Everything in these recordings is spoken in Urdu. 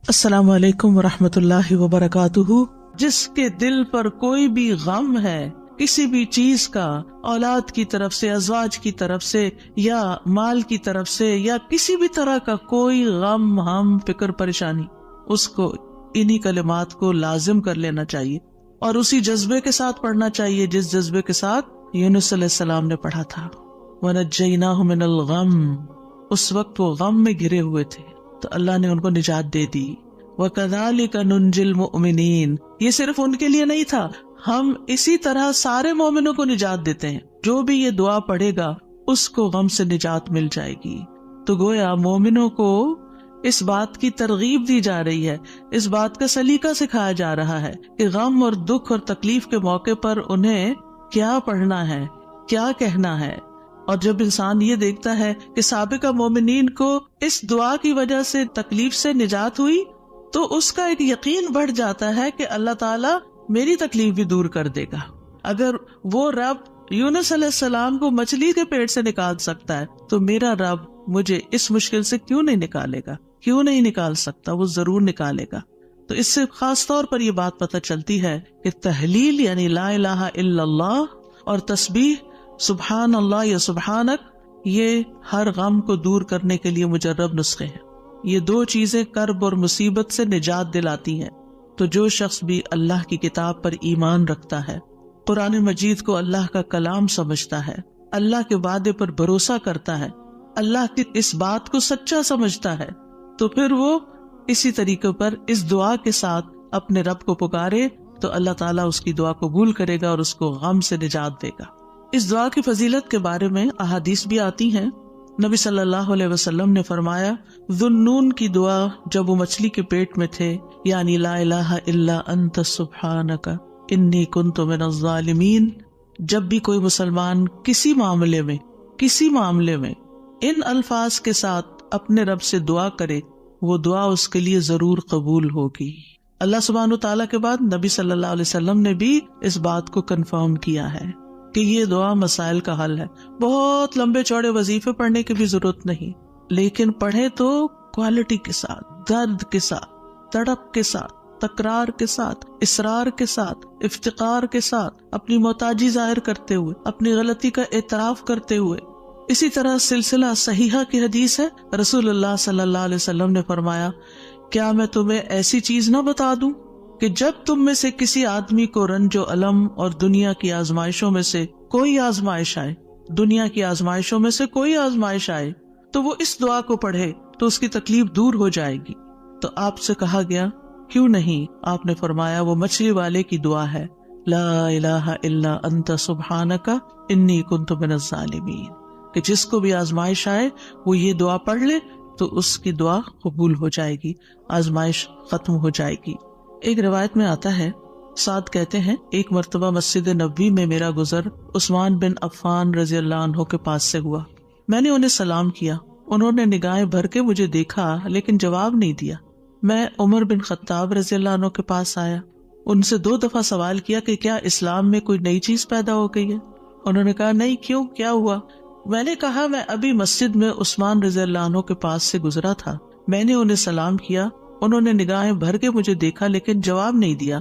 السلام علیکم ورحمۃ اللہ وبرکاتہ۔ جس کے دل پر کوئی بھی غم ہے کسی بھی چیز کا، اولاد کی طرف سے، ازواج کی طرف سے، یا مال کی طرف سے، یا کسی بھی طرح کا کوئی غم، ہم، فکر، پریشانی، اس کو انہی کلمات کو لازم کر لینا چاہیے اور اسی جذبے کے ساتھ پڑھنا چاہیے جس جذبے کے ساتھ یونس علیہ السلام نے پڑھا تھا۔ وَنَجَّيْنَاهُ مِنَ الْغَمِّ، اس وقت وہ غم میں گھرے ہوئے تھے تو اللہ نے ان کو نجات دے دی۔ وَكَذَلِكَ نُنْجِي الْمُؤْمِنِينَ، یہ صرف ان کے لیے نہیں تھا، ہم اسی طرح سارے مومنوں کو نجات دیتے ہیں۔ جو بھی یہ دعا پڑھے گا اس کو غم سے نجات مل جائے گی۔ تو گویا مومنوں کو اس بات کی ترغیب دی جا رہی ہے، اس بات کا سلیقہ سکھایا جا رہا ہے کہ غم اور دکھ اور تکلیف کے موقع پر انہیں کیا پڑھنا ہے، کیا کہنا ہے۔ اور جب انسان یہ دیکھتا ہے کہ سابقہ مومنین کو اس دعا کی وجہ سے تکلیف سے نجات ہوئی تو اس کا ایک یقین بڑھ جاتا ہے کہ اللہ تعالیٰ میری تکلیف بھی دور کر دے گا۔ اگر وہ رب یونس علیہ السلام کو مچھلی کے پیٹ سے نکال سکتا ہے تو میرا رب مجھے اس مشکل سے کیوں نہیں نکالے گا، کیوں نہیں نکال سکتا، وہ ضرور نکالے گا۔ تو اس سے خاص طور پر یہ بات پتہ چلتی ہے کہ تحلیل یعنی لا الہ الا اللہ اور تسبیح سبحان اللہ یا سبحانک، یہ ہر غم کو دور کرنے کے لیے مجرب نسخے ہیں۔ یہ دو چیزیں کرب اور مصیبت سے نجات دلاتی ہیں۔ تو جو شخص بھی اللہ کی کتاب پر ایمان رکھتا ہے، قرآن مجید کو اللہ کا کلام سمجھتا ہے، اللہ کے وعدے پر بھروسہ کرتا ہے، اللہ کی اس بات کو سچا سمجھتا ہے، تو پھر وہ اسی طریقے پر اس دعا کے ساتھ اپنے رب کو پکارے تو اللہ تعالیٰ اس کی دعا قبول کرے گا اور اس کو غم سے نجات دے گا۔ اس دعا کی فضیلت کے بارے میں احادیث بھی آتی ہیں۔ نبی صلی اللہ علیہ وسلم نے فرمایا، ذُنُّون کی دعا جب وہ مچھلی کے پیٹ میں تھے، یعنی لا الہ الا انت سبحانک انی کنت من الظالمین، جب بھی کوئی مسلمان کسی معاملے میں ان الفاظ کے ساتھ اپنے رب سے دعا کرے، وہ دعا اس کے لیے ضرور قبول ہوگی۔ اللہ سبحانہ وتعالیٰ کے بعد نبی صلی اللہ علیہ وسلم نے بھی اس بات کو کنفرم کیا ہے کہ یہ دعا مسائل کا حل ہے۔ بہت لمبے چوڑے وظیفے پڑھنے کی بھی ضرورت نہیں، لیکن پڑھے تو کوالٹی کے ساتھ، درد کے ساتھ، تڑپ کے ساتھ، تکرار کے ساتھ، اصرار کے ساتھ، افتقار کے ساتھ، اپنی محتاجی ظاہر کرتے ہوئے، اپنی غلطی کا اعتراف کرتے ہوئے۔ اسی طرح سلسلہ صحیحہ کی حدیث ہے، رسول اللہ صلی اللہ علیہ وسلم نے فرمایا، کیا میں تمہیں ایسی چیز نہ بتا دوں کہ جب تم میں سے کسی آدمی کو رنج و الم اور دنیا کی آزمائشوں میں سے کوئی آزمائش آئے تو وہ اس دعا کو پڑھے تو اس کی تکلیف دور ہو جائے گی۔ تو آپ سے کہا گیا کیوں نہیں؟ آپ نے فرمایا وہ مچھلی والے کی دعا ہے، لا الہ الا انت سبحانک انی کنت من الظالمین، کہ جس کو بھی آزمائش آئے وہ یہ دعا پڑھ لے تو اس کی دعا قبول ہو جائے گی، آزمائش ختم ہو جائے گی۔ ایک روایت میں آتا ہے، سعد کہتے ہیں، ایک مرتبہ مسجد نبوی میں میرا گزر عثمان بن عفان رضی اللہ عنہ کے پاس سے ہوا۔ میں نے انہیں سلام کیا، انہوں نے نگاہیں بھر کے مجھے دیکھا لیکن جواب نہیں دیا۔ میں عمر بن خطاب رضی اللہ عنہ کے پاس آیا، ان سے 2 دفعہ سوال کیا کہ کیا اسلام میں کوئی نئی چیز پیدا ہو گئی ہے؟ انہوں نے کہا نہیں، کیوں، کیا ہوا؟ میں نے کہا میں ابھی مسجد میں عثمان رضی اللہ عنہ کے پاس سے گزرا تھا، میں نے انہیں سلام کیا، انہوں نے نگاہیں بھر کے مجھے دیکھا لیکن جواب نہیں دیا۔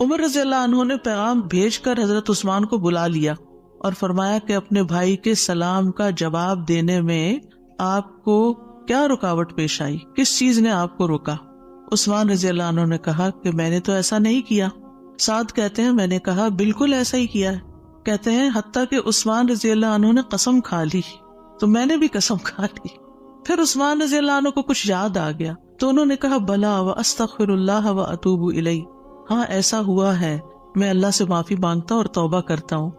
عمر رضی اللہ عنہ نے پیغام بھیج کر حضرت عثمان کو بلا لیا اور فرمایا کہ اپنے بھائی کے سلام کا جواب دینے میں آپ کو کیا رکاوٹ پیش آئی، کس چیز نے آپ کو روکا؟ عثمان رضی اللہ عنہ نے کہا کہ میں نے تو ایسا نہیں کیا۔ سعد کہتے ہیں میں نے کہا بالکل ایسا ہی کیا ہے۔ کہتے ہیں حتیٰ کہ عثمان رضی اللہ عنہ نے قسم کھا لی تو میں نے بھی قسم کھا لی۔ پھر عثمان رضی اللہ عنہ کو کچھ یاد آ گیا تو انہوں نے کہا بلا واستغفر اللہ واتوب الیہ، ہاں ایسا ہوا ہے، میں اللہ سے معافی مانگتا اور توبہ کرتا ہوں۔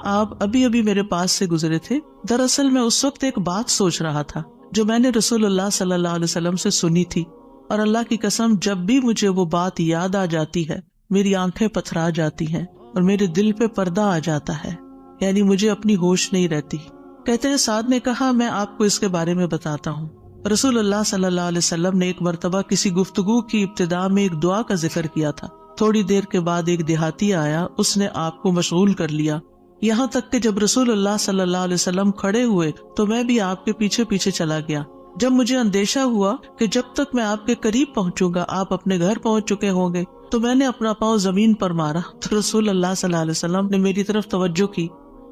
آپ ابھی میرے پاس سے گزرے تھے، دراصل میں اس وقت ایک بات سوچ رہا تھا جو میں نے رسول اللہ صلی اللہ علیہ وسلم سے سنی تھی، اور اللہ کی قسم جب بھی مجھے وہ بات یاد آ جاتی ہے میری آنکھیں پتھرا جاتی ہیں اور میرے دل پہ پردہ آ جاتا ہے، یعنی مجھے اپنی ہوش نہیں رہتی۔ کہتے ہیں سعد نے کہا میں آپ کو اس کے بارے میں بتاتا ہوں۔ رسول اللہ صلی اللہ علیہ وسلم نے ایک مرتبہ کسی گفتگو کی ابتدا میں ایک دعا کا ذکر کیا تھا۔ تھوڑی دیر کے بعد ایک دیہاتی آیا، اس نے آپ کو مشغول کر لیا، یہاں تک کہ جب رسول اللہ صلی اللہ علیہ وسلم کھڑے ہوئے تو میں بھی آپ کے پیچھے پیچھے چلا گیا۔ جب مجھے اندیشہ ہوا کہ جب تک میں آپ کے قریب پہنچوں گا آپ اپنے گھر پہنچ چکے ہوں گے تو میں نے اپنا پاؤں زمین پر مارا تو رسول اللہ صلی اللہ علیہ وسلم نے میری طرف توجہ کی.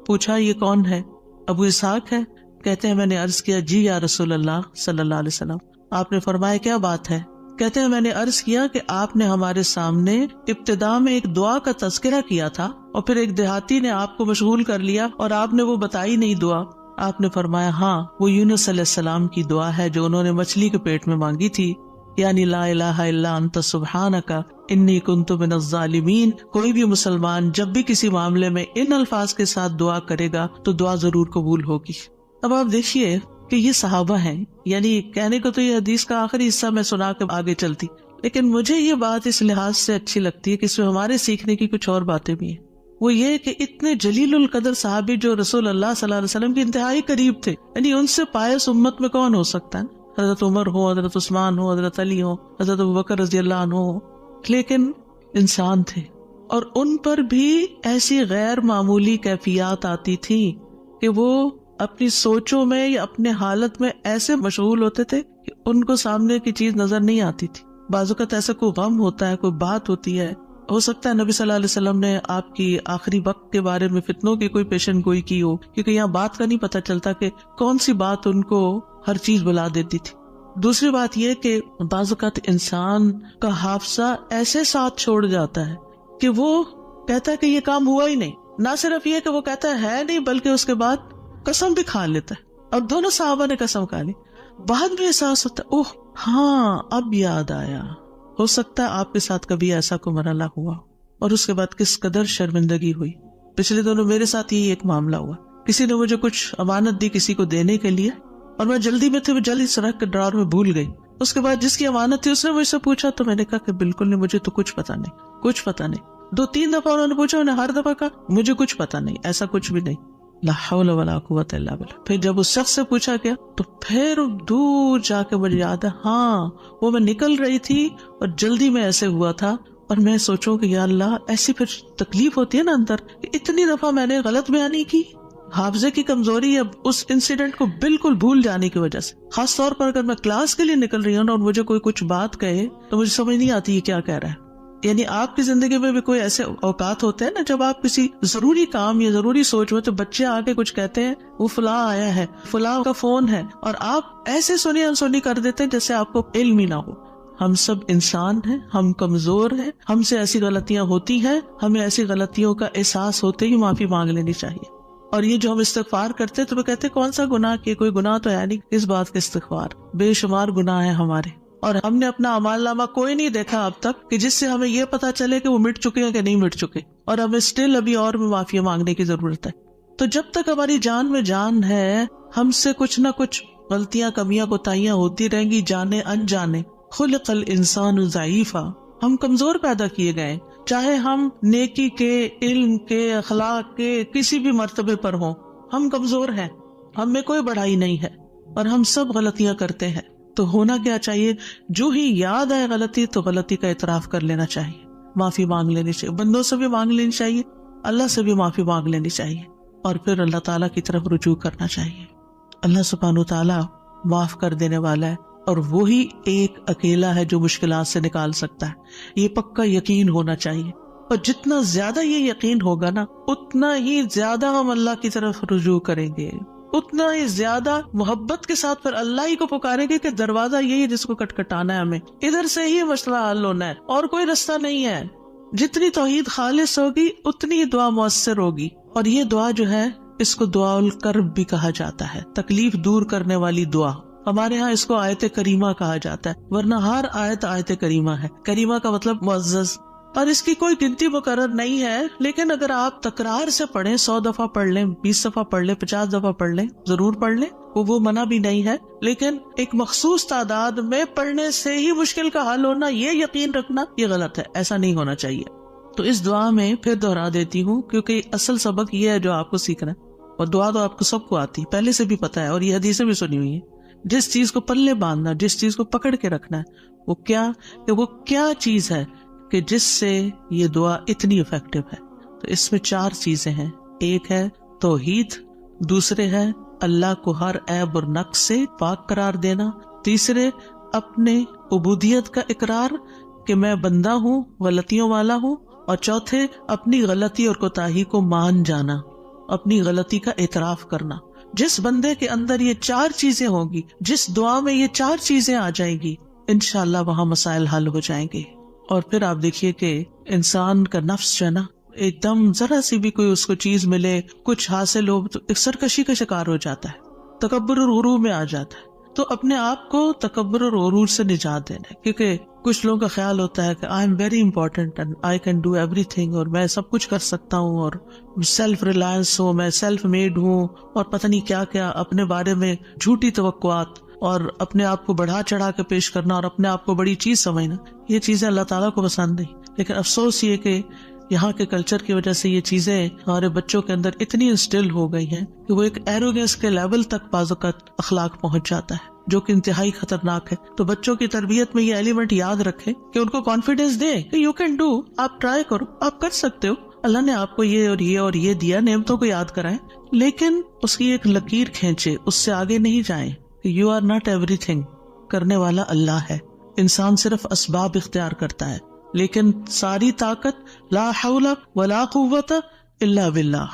پوچھا یہ کون ہے؟ ابو اسحاق ہے. کہتے ہیں میں نے عرض کیا جی یا رسول اللہ صلی اللہ علیہ وسلم. آپ نے فرمایا کیا بات ہے؟ کہتے ہیں میں نے عرض کیا کہ آپ نے ہمارے سامنے ابتدا میں ایک دعا کا تذکرہ کیا تھا اور پھر ایک دیہاتی نے آپ کو مشغول کر لیا اور آپ نے وہ بتائی نہیں دعا. آپ نے فرمایا ہاں وہ یونس علیہ السلام کی دعا ہے جو انہوں نے مچھلی کے پیٹ میں مانگی تھی، یعنی لا الہ الا انت سبحانک انی کنت من الظالمین. کوئی بھی مسلمان جب بھی کسی معاملے میں ان الفاظ کے ساتھ دعا کرے گا تو دعا ضرور قبول ہوگی. اب آپ دیکھیے کہ یہ صحابہ ہیں، یعنی کہنے کو تو یہ حدیث کا آخری حصہ میں سنا کے آگے چلتی، لیکن مجھے یہ بات اس لحاظ سے اچھی لگتی ہے کہ اس میں ہمارے سیکھنے کی کچھ اور باتیں بھی ہیں. وہ یہ کہ اتنے جلیل القدر صحابی جو رسول اللہ صلی اللہ علیہ وسلم کے انتہائی قریب تھے، یعنی ان سے پائس امت میں کون ہو سکتا ہے؟ حضرت عمر ہو، حضرت عثمان ہو، حضرت علی ہو، حضرت ابوبکر رضی اللہ عنہ ہو، لیکن انسان تھے اور ان پر بھی ایسی غیر معمولی کیفیات آتی تھی کہ وہ اپنی سوچوں میں یا اپنے حالت میں ایسے مشغول ہوتے تھے کہ ان کو سامنے کی چیز نظر نہیں آتی تھی. بعض اوقات ایسا کوئی غم ہوتا ہے، کوئی بات ہوتی ہے، ہو سکتا ہے نبی صلی اللہ علیہ وسلم نے آپ کی آخری وقت کے بارے میں فتنوں کی کوئی پیشن گوئی کی ہو، کیونکہ یہاں بات کا نہیں پتہ چلتا کہ کون سی بات ان کو ہر چیز بلا دیتی تھی. دوسری بات یہ کہ بعض اوقات انسان کا حافظہ ایسے ساتھ چھوڑ جاتا ہے کہ وہ کہتا ہے کہ یہ کام ہوا ہی نہیں. نہ صرف یہ کہ وہ کہتا ہے نہیں، بلکہ اس کے بعد قسم بھی کھا لیتا ہے. اور دونوں صحابہ نے قسم کھا لی. بعد میں احساس ہوتا ہے اوہ ہاں اب یاد آیا. ہو سکتا ہے آپ کے ساتھ کبھی ایسا کوئی مرحلہ ہوا اور اس کے بعد کس قدر شرمندگی ہوئی. پچھلے دنوں میرے ساتھ یہی ایک معاملہ ہوا. کسی نے مجھے کچھ امانت دی کسی کو دینے کے لیے اور میں جلدی میں تھی، وہ جلدی سے رکھ کے ڈرار میں بھول گئی. اس کے بعد جس کی امانت تھی اس نے مجھ سے پوچھا تو میں نے کہا کہ بالکل نہیں، مجھے تو کچھ پتا نہیں، کچھ پتا نہیں. 2-3 دفعہ انہوں نے پوچھا، انہوں نے ہر دفعہ کہا مجھے کچھ پتا نہیں، ایسا کچھ بھی نہیں. لا حول ولا قوت الا باللہ. پھر جب اس شخص سے پوچھا گیا تو پھر دور جا کے مجھے یاد ہے ہاں وہ میں نکل رہی تھی اور جلدی میں ایسے ہوا تھا. اور میں سوچوں کہ یا اللہ ایسی پھر تکلیف ہوتی ہے نا اندر، اتنی دفعہ میں نے غلط بیانی کی. حافظے کی کمزوری اب اس انسیڈنٹ کو بالکل بھول جانے کی وجہ سے. خاص طور پر اگر میں کلاس کے لیے نکل رہی ہوں اور مجھے کوئی کچھ بات کہے تو مجھے سمجھ نہیں آتی یہ کیا کہہ رہا ہے. یعنی آپ کی زندگی میں بھی کوئی ایسے اوقات ہوتے ہیں نا جب آپ کسی ضروری کام یا ضروری سوچ میں تو بچے آگے کچھ کہتے ہیں وہ فلاں آیا ہے، فلاں کا فون ہے، اور آپ ایسے سنی انسنی کر دیتے ہیں جیسے آپ کو علم ہی نہ ہو. ہم سب انسان ہیں، ہم کمزور ہیں، ہم سے ایسی غلطیاں ہوتی ہیں، ہمیں ایسی غلطیوں کا احساس ہوتے ہی معافی مانگ لینی چاہیے. اور یہ جو ہم استغفار کرتے تو وہ کہتے کون سا گناہ کیا، کوئی گناہ تو ہے نہیں، اس بات کا استغفار. بے شمار گناہ ہیں ہمارے اور ہم نے اپنا اعمال نامہ کوئی نہیں دیکھا اب تک کہ جس سے ہمیں یہ پتا چلے کہ وہ مٹ چکے ہیں کہ نہیں مٹ چکے، اور ہمیں اسٹل ابھی اور بھی معافی مانگنے کی ضرورت ہے. تو جب تک ہماری جان میں جان ہے ہم سے کچھ نہ کچھ غلطیاں، کمیاں، کوتاہیاں ہوتی رہیں گی، جانے انجانے. خلق الانسان ضعیفا، ہم کمزور پیدا کیے گئے، چاہے ہم نیکی کے، علم کے، اخلاق کے کسی بھی مرتبے پر ہوں، ہم کمزور ہیں، ہم میں کوئی بڑائی نہیں ہے اور ہم سب غلطیاں کرتے ہیں. تو ہونا کیا چاہیے؟ جو ہی یاد آئے غلطی تو غلطی کا اعتراف کر لینا چاہیے، معافی مانگ لینی چاہیے. بندوں سے بھی مانگ لینی چاہیے، اللہ سے بھی معافی مانگ لینی چاہیے، اور پھر اللہ تعالیٰ کی طرف رجوع کرنا چاہیے. اللہ سبحانہ تعالیٰ معاف کر دینے والا ہے اور وہی ایک اکیلا ہے جو مشکلات سے نکال سکتا ہے. یہ پکا یقین ہونا چاہیے، اور جتنا زیادہ یہ یقین ہوگا نا اتنا ہی زیادہ ہم اللہ کی طرف رجوع کریں گے، اتنا ہی زیادہ محبت کے ساتھ پھر اللہ ہی کو پکاریں گے کہ دروازہ یہی ہے جس کو کٹکھٹانا ہے، ہمیں ادھر سے ہی مسئلہ حل ہونا ہے اور کوئی رستہ نہیں ہے. جتنی توحید خالص ہوگی اتنی دعا مؤثر ہوگی. اور یہ دعا جو ہے اس کو دعا الکرب بھی کہا جاتا ہے، تکلیف دور کرنے والی دعا. ہمارے ہاں اس کو آیت کریمہ کہا جاتا ہے، ورنہ ہر آیت کریمہ ہے. کریمہ کا مطلب معزز، اور اس کی کوئی گنتی مقرر نہیں ہے، لیکن اگر آپ تکرار سے پڑھیں، 100 دفعہ پڑھ لیں، 20 دفعہ پڑھ لیں، 50 دفعہ پڑھ لیں، ضرور پڑھ لیں، وہ منع بھی نہیں ہے. لیکن ایک مخصوص تعداد میں پڑھنے سے ہی مشکل کا حل ہونا، یہ یقین رکھنا یہ غلط ہے، ایسا نہیں ہونا چاہیے. تو اس دعا میں پھر دہرا دیتی ہوں کیونکہ اصل سبق یہ ہے جو آپ کو سیکھنا ہے، اور دعا تو آپ کو سب کو آتی پہلے سے بھی پتا ہے، اور یہ حدیثیں بھی سنی ہوئی ہیں. جس چیز کو پلے باندھنا، جس چیز کو پکڑ کے رکھنا ہے وہ کیا چیز ہے کہ جس سے یہ دعا اتنی افیکٹو ہے. تو اس میں 4 چیزیں ہیں. ایک ہے توحید، دوسرے ہے اللہ کو ہر عیب اور نقص سے پاک قرار دینا. تیسرے اپنے عبودیت کا اقرار کہ میں بندہ ہوں، غلطیوں والا ہوں. اور چوتھے اپنی غلطی اور کوتاہی کو مان جانا، اپنی غلطی کا اعتراف کرنا. جس بندے کے اندر یہ 4 چیزیں ہوں گی، جس دعا میں یہ 4 چیزیں آ جائیں گی، انشاءاللہ وہاں مسائل حل ہو جائیں گے. اور پھر آپ دیکھیے کہ انسان کا نفس جو ہے نا، ایک دم ذرا سی بھی کوئی اس کو چیز ملے، کچھ حاصل ہو تو ایک سرکشی کا شکار ہو جاتا ہے، تکبر اور غرور میں آ جاتا ہے. تو اپنے آپ کو تکبر اور غرور سے نجات دینا ہے، کیونکہ کچھ لوگوں کا خیال ہوتا ہے کہ I am very important and I can do every thing, اور میں سب کچھ کر سکتا ہوں، اور سیلف ریلائنس ہوں، میں سیلف میڈ ہوں، اور پتہ نہیں کیا کیا اپنے بارے میں جھوٹی توقعات اور اپنے آپ کو بڑھا چڑھا کے پیش کرنا اور اپنے آپ کو بڑی چیز سمجھنا. یہ چیزیں اللہ تعالیٰ کو پسند نہیں. لیکن افسوس یہ کہ یہاں کے کلچر کی وجہ سے یہ چیزیں ہمارے بچوں کے اندر اتنی انسٹل ہو گئی ہیں کہ وہ ایک ایروگنس کے لیول تک بعض اوقات اخلاق پہنچ جاتا ہے، جو کہ انتہائی خطرناک ہے. تو بچوں کی تربیت میں یہ ایلیمنٹ یاد رکھیں کہ ان کو کانفیڈینس دیں کہ یو کین ڈو، آپ ٹرائی کرو، آپ کر سکتے ہو، اللہ نے آپ کو یہ اور یہ اور یہ دیا، نعمتوں کو یاد کرائیں، لیکن اس کی ایک لکیر کھینچے، اس سے آگے نہیں جائیں. You are not everything, کرنے والا اللہ ہے. انسان صرف اسباب اختیار کرتا ہے، لیکن ساری طاقت لا حول ولا قوت الا باللہ.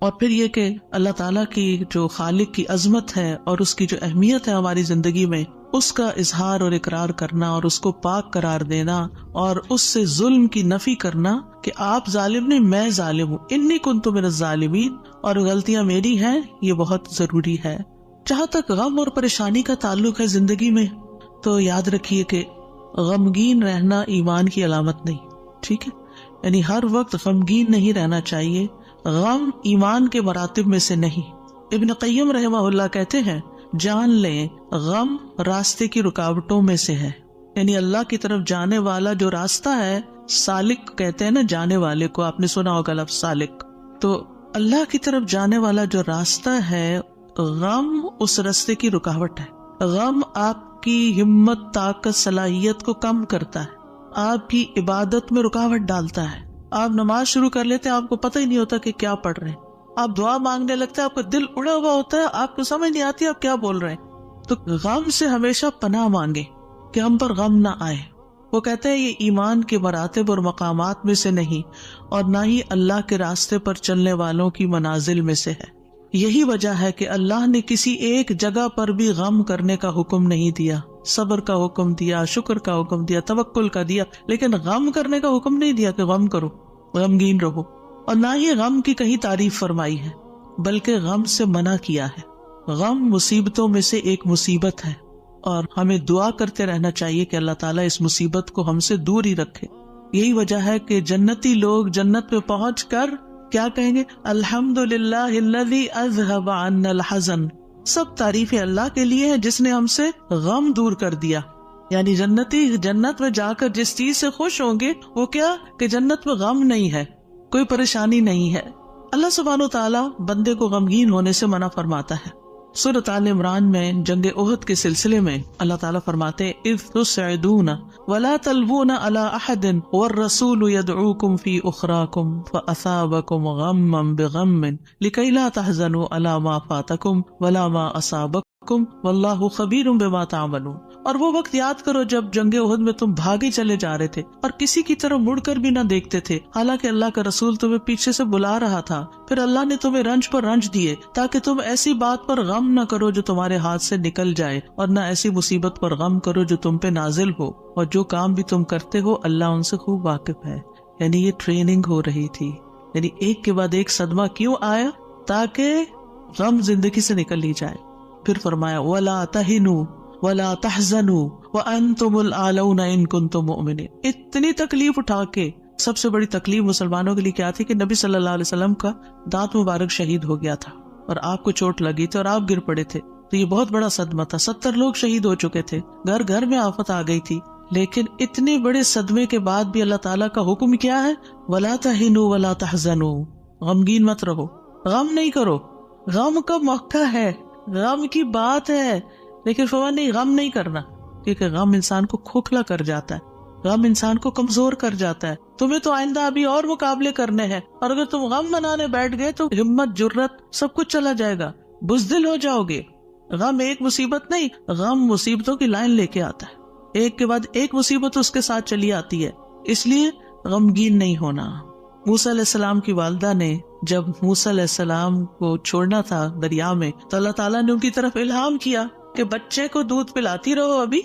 اور پھر یہ کہ اللہ تعالیٰ کی جو خالق کی عظمت ہے اور اس کی جو اہمیت ہے ہماری زندگی میں، اس کا اظہار اور اقرار کرنا اور اس کو پاک قرار دینا اور اس سے ظلم کی نفی کرنا کہ آپ ظالم نہیں، میں ظالم ہوں، انی کنت من الظالمین، اور غلطیاں میری ہیں، یہ بہت ضروری ہے. جہاں تک غم اور پریشانی کا تعلق ہے زندگی میں، تو یاد رکھیے کہ غمگین رہنا ایمان کی علامت نہیں. ٹھیک ہے، یعنی ہر وقت غمگین نہیں رہنا چاہیے. غم ایمان کے مراتب میں سے نہیں. ابن قیم رحمہ اللہ کہتے ہیں، جان لیں غم راستے کی رکاوٹوں میں سے ہے. یعنی اللہ کی طرف جانے والا جو راستہ ہے، سالک کہتے ہیں نا جانے والے کو، آپ نے سنا ہوگا لفظ سالک. تو اللہ کی طرف جانے والا جو راستہ ہے، غم اس راستے کی رکاوٹ ہے. غم آپ کی ہمت، طاقت، صلاحیت کو کم کرتا ہے، آپ کی عبادت میں رکاوٹ ڈالتا ہے. آپ نماز شروع کر لیتے ہیں، آپ کو پتہ ہی نہیں ہوتا کہ کیا پڑھ رہے ہیں. آپ دعا مانگنے لگتے ہیں، آپ کا دل اڑا ہوا ہوتا ہے، آپ کو سمجھ نہیں آتی آپ کیا بول رہے ہیں. تو غم سے ہمیشہ پناہ مانگے کہ ہم پر غم نہ آئے. وہ کہتے ہیں یہ ایمان کے مراتب اور مقامات میں سے نہیں، اور نہ ہی اللہ کے راستے پر چلنے والوں کی منازل میں سے ہے. یہی وجہ ہے کہ اللہ نے کسی ایک جگہ پر بھی غم کرنے کا حکم نہیں دیا. صبر کا حکم دیا، شکر کا حکم دیا، توکل کا دیا، لیکن غم کرنے کا حکم نہیں دیا کہ غم کرو، غمگین رہو. اور نہ ہی غم کی کہیں تعریف فرمائی ہے، بلکہ غم سے منع کیا ہے. غم مصیبتوں میں سے ایک مصیبت ہے، اور ہمیں دعا کرتے رہنا چاہیے کہ اللہ تعالیٰ اس مصیبت کو ہم سے دور ہی رکھے. یہی وجہ ہے کہ جنتی لوگ جنت میں پہنچ کر کیا کہیں گے؟ الحمدللہ الذی اذہب عنا الحزن. سب تعریفیں اللہ کے لیے ہیں جس نے ہم سے غم دور کر دیا. یعنی جنتی جنت میں جا کر جس چیز سے خوش ہوں گے وہ کیا کہ جنت میں غم نہیں ہے، کوئی پریشانی نہیں ہے. اللہ سبحانہ و تعالیٰ بندے کو غمگین ہونے سے منع فرماتا ہے. سورۃ آل عمران میں جنگ احد کے سلسلے میں اللہ تعالیٰ فرماتے ہیں اذ تسعدون ولا تلوون علی احد والرسول يدعوكم في اخراكم فاصابكم غما بغم لكي لا تحزنوا على ما فاتكم ولا ما اصابكم واللہ خبیر بما تعملون. اور وہ وقت یاد کرو جب جنگ احد میں تم بھاگے چلے جا رہے تھے اور کسی کی طرف مڑ کر بھی نہ دیکھتے تھے، حالانکہ اللہ کا رسول تمہیں پیچھے سے بلا رہا تھا. پھر اللہ نے تمہیں رنج پر رنج دیے تاکہ تم ایسی بات پر غم نہ کرو جو تمہارے ہاتھ سے نکل جائے، اور نہ ایسی مصیبت پر غم کرو جو تم پہ نازل ہو. اور جو کام بھی تم کرتے ہو اللہ ان سے خوب واقف ہے. یعنی یہ ٹریننگ ہو رہی تھی. یعنی ایک کے بعد ایک صدمہ کیوں آیا؟ تاکہ غم زندگی سے نکل لی جائے. پھر فرمایا وَلَا تَهِنُوا وَلَا تَحْزَنُوا وَأَنْتُمُ الْأَعْلَوْنَ إِن كُنتُم مُؤْمِنِينَ. اتنی تکلیف اٹھا کے سب سے بڑی تکلیف مسلمانوں کے لیے کیا تھی کہ نبی صلی اللہ علیہ وسلم کا دانت مبارک شہید ہو گیا تھا اور آپ کو چوٹ لگی تھی اور آپ گر پڑے تھے. تو یہ بہت بڑا صدمہ تھا. 70 لوگ شہید ہو چکے تھے، گھر گھر میں آفت آ گئی تھی. لیکن اتنے بڑے صدمے کے بعد بھی اللہ تعالیٰ کا حکم کیا ہے؟ وَلَا تَهِنُوا وَلَا تَحْزَنُوا. غمگین مت رہو، غم نہیں کرو. غم کا موقع ہے، غم کی بات ہے، لیکن فوراً نہیں، غم نہیں کرنا، کیونکہ غم انسان کو کھوکھلا کر جاتا ہے، غم انسان کو کمزور کر جاتا ہے. تمہیں تو آئندہ ابھی اور مقابلے کرنے ہیں، اور اگر تم غم منانے بیٹھ گئے تو ہمت، جرت سب کچھ چلا جائے گا. بزدل ہو جاؤ گے. غم ایک مصیبت نہیں، غم مصیبتوں کی لائن لے کے آتا ہے، ایک کے بعد ایک مصیبت اس کے ساتھ چلی آتی ہے، اس لیے غمگین نہیں ہونا. موسیٰ علیہ السلام کی والدہ نے جب موسیٰ علیہ السلام کو چھوڑنا تھا دریا میں تو اللہ تعالیٰ نے ان کی طرف الہام کیا کہ بچے کو دودھ پلاتی رہو ابھی،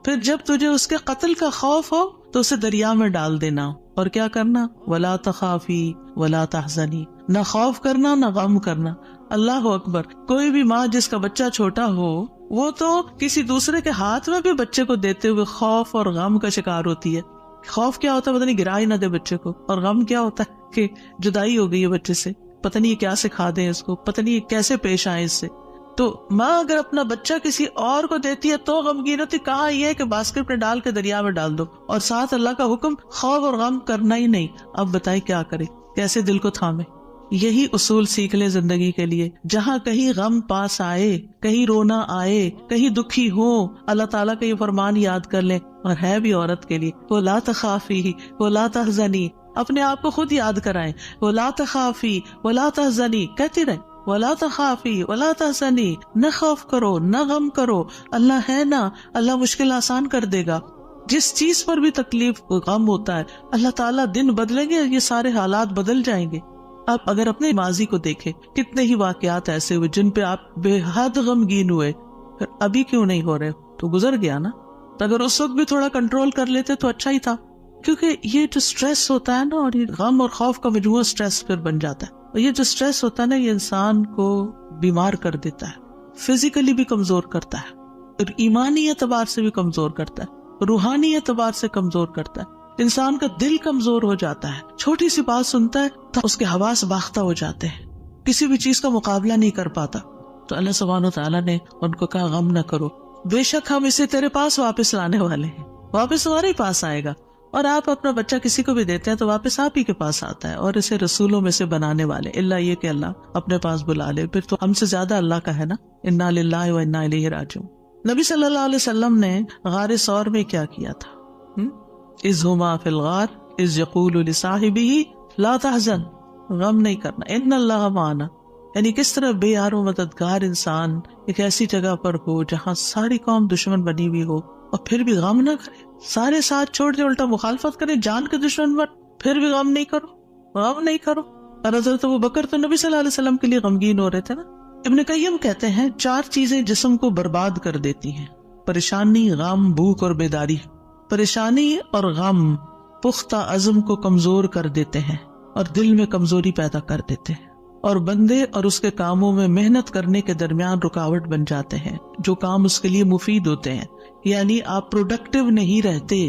پھر جب تجھے اس کے قتل کا خوف ہو تو اسے دریا میں ڈال دینا. اور کیا کرنا؟ وَلَا تَخَافِي وَلَا تَحْزَنِي، نہ خوف کرنا نہ غم کرنا. اللہ اکبر. کوئی بھی ماں جس کا بچہ چھوٹا ہو وہ تو کسی دوسرے کے ہاتھ میں بھی بچے کو دیتے ہوئے خوف اور غم کا شکار ہوتی ہے. خوف کیا ہوتا ہے؟ پتہ نہیں گرا ہی نہ دے بچے کو، اور غم کیا ہوتا ہے کہ جدائی ہو گئی ہے بچے سے، پتہ نہیں یہ کیا سکھا دیں اس کو، پتہ نہیں یہ کیسے پیش آئے اس سے. تو ماں اگر اپنا بچہ کسی اور کو دیتی ہے تو غمگین ہوتی. کہاں یہ ہے کہ باسکٹ میں ڈال کے دریا میں ڈال دو، اور ساتھ اللہ کا حکم خوف اور غم کرنا ہی نہیں. اب بتائیں کیا کرے، کیسے دل کو تھامے. یہی اصول سیکھ لیں زندگی کے لیے. جہاں کہیں غم پاس آئے، کہیں رونا آئے، کہیں دکھی ہو، اللہ تعالیٰ کا یہ فرمان یاد کر لیں. اور ہے بھی عورت کے لیے، وَلَا تَخَافِي وَلَا تَحْزَنِي، اپنے آپ کو خود یاد کرائیں. وَلَا تَخَافِي وَلَا تَحْزَنِي کہتی رہیں، وَلَا تَخَافِي وَلَا تَحْزَنِي، نہ خوف کرو نہ غم کرو، اللہ ہے نا، اللہ مشکل آسان کر دے گا. جس چیز پر بھی تکلیف غم ہوتا ہے اللہ تعالیٰ دن بدلیں گے، یہ سارے حالات بدل جائیں گے. آپ اگر اپنے ماضی کو دیکھیں، کتنے ہی واقعات ایسے ہوئے جن پہ آپ بے حد غمگین ہوئے، پھر ابھی کیوں نہیں ہو رہے؟ تو گزر گیا نا. تو اگر اس وقت بھی تھوڑا کنٹرول کر لیتے تو اچھا ہی تھا. کیونکہ یہ جو سٹریس ہوتا ہے نا، اور یہ غم اور خوف کا مجموعہ سٹریس پھر بن جاتا ہے. اور یہ جو سٹریس ہوتا ہے نا، یہ انسان کو بیمار کر دیتا ہے، فزیکلی بھی کمزور کرتا ہے، اور ایمانی اعتبار سے بھی کمزور کرتا ہے، روحانی اعتبار سے کمزور کرتا ہے. انسان کا دل کمزور ہو جاتا ہے، چھوٹی سی بات سنتا ہے تو اس کے حواس باختہ ہو جاتے ہیں، کسی بھی چیز کا مقابلہ نہیں کر پاتا. تو اللہ سبحانہ و تعالیٰ نے ان کو کہا غم نہ کرو، بے شک ہم اسے تیرے پاس واپس لانے والے ہیں، واپس تمہارے ہی پاس آئے گا. اور آپ اپنا بچہ کسی کو بھی دیتے ہیں تو واپس آپ ہی کے پاس آتا ہے، اور اسے رسولوں میں سے بنانے والے، اللہ یہ کہ اللہ اپنے پاس بلا لے، پھر تو ہم سے زیادہ اللہ کا ہے نا. انا للہ و انا الیہ راجعون. نبی صلی اللہ علیہ وسلم نے غار ثور میں کیا کیا تھا؟ اذ ہما فی الغار اذ یقول لصاحبہ لا تحزن، غم نہیں کرنا، ان اللہ معنا. یعنی کس طرح بے یار و مددگار انسان ایک ایسی جگہ پر ہو جہاں ساری قوم دشمن بنی ہوئی ہو اور پھر بھی غم نہ کرے، سارے ساتھ چھوڑ دے، الٹا مخالفت کرے، جان کے دشمن بن، پھر بھی غم نہیں کرو، غم نہیں کرو. اور حضرت ابوبکر تو نبی صلی اللہ علیہ وسلم کے لیے غمگین ہو رہے تھے نا. ابن قیم کہتے ہیں 4 چیزیں جسم کو برباد کر دیتی ہیں: پریشانی، غم، بھوک اور بیداری. پریشانی اور غم پختہ عزم کو کمزور کر دیتے ہیں اور دل میں کمزوری پیدا کر دیتے ہیں، اور بندے اور اس کے کاموں میں محنت کرنے کے درمیان رکاوٹ بن جاتے ہیں جو کام اس کے لیے مفید ہوتے ہیں. یعنی آپ پروڈکٹیو نہیں رہتے،